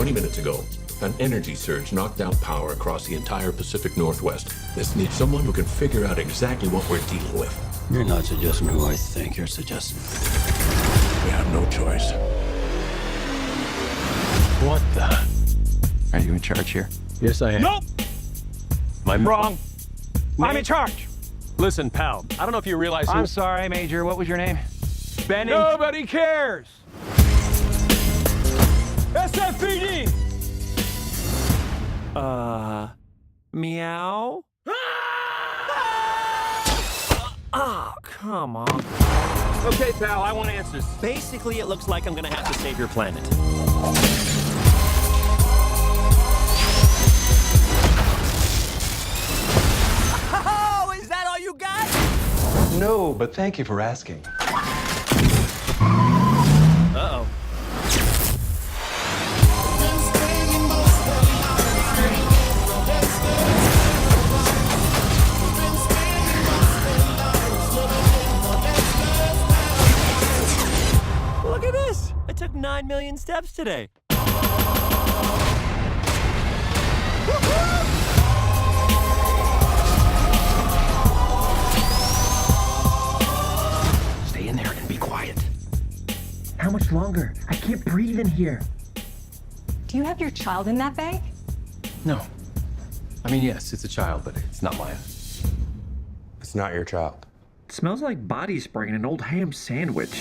20 minutes ago, an energy surge knocked out power across the entire Pacific Northwest. This needs someone who can figure out exactly what we're dealing with. You're not suggesting who I think you're suggesting. We have no choice. What the? Are you in charge here? Yes, I am. Nope! I'm Wrong. I'm in charge. Listen, pal, I don't know if you realize I'm sorry, Major. What was your name? Benny. Nobody cares. SFPD! Meow? Ah, come on. Okay, pal, I want answers. Basically, it looks like I'm gonna have to save your planet. Oh, is that all you got? No, but thank you for asking. Uh-oh. Look at this! I took 9 million steps today. Stay in there and be quiet. How much longer? I can't breathe in here. Do you have your child in that bag? No. I mean, yes, it's a child, but it's not mine. It's not your child. It smells like body spray in an old ham sandwich.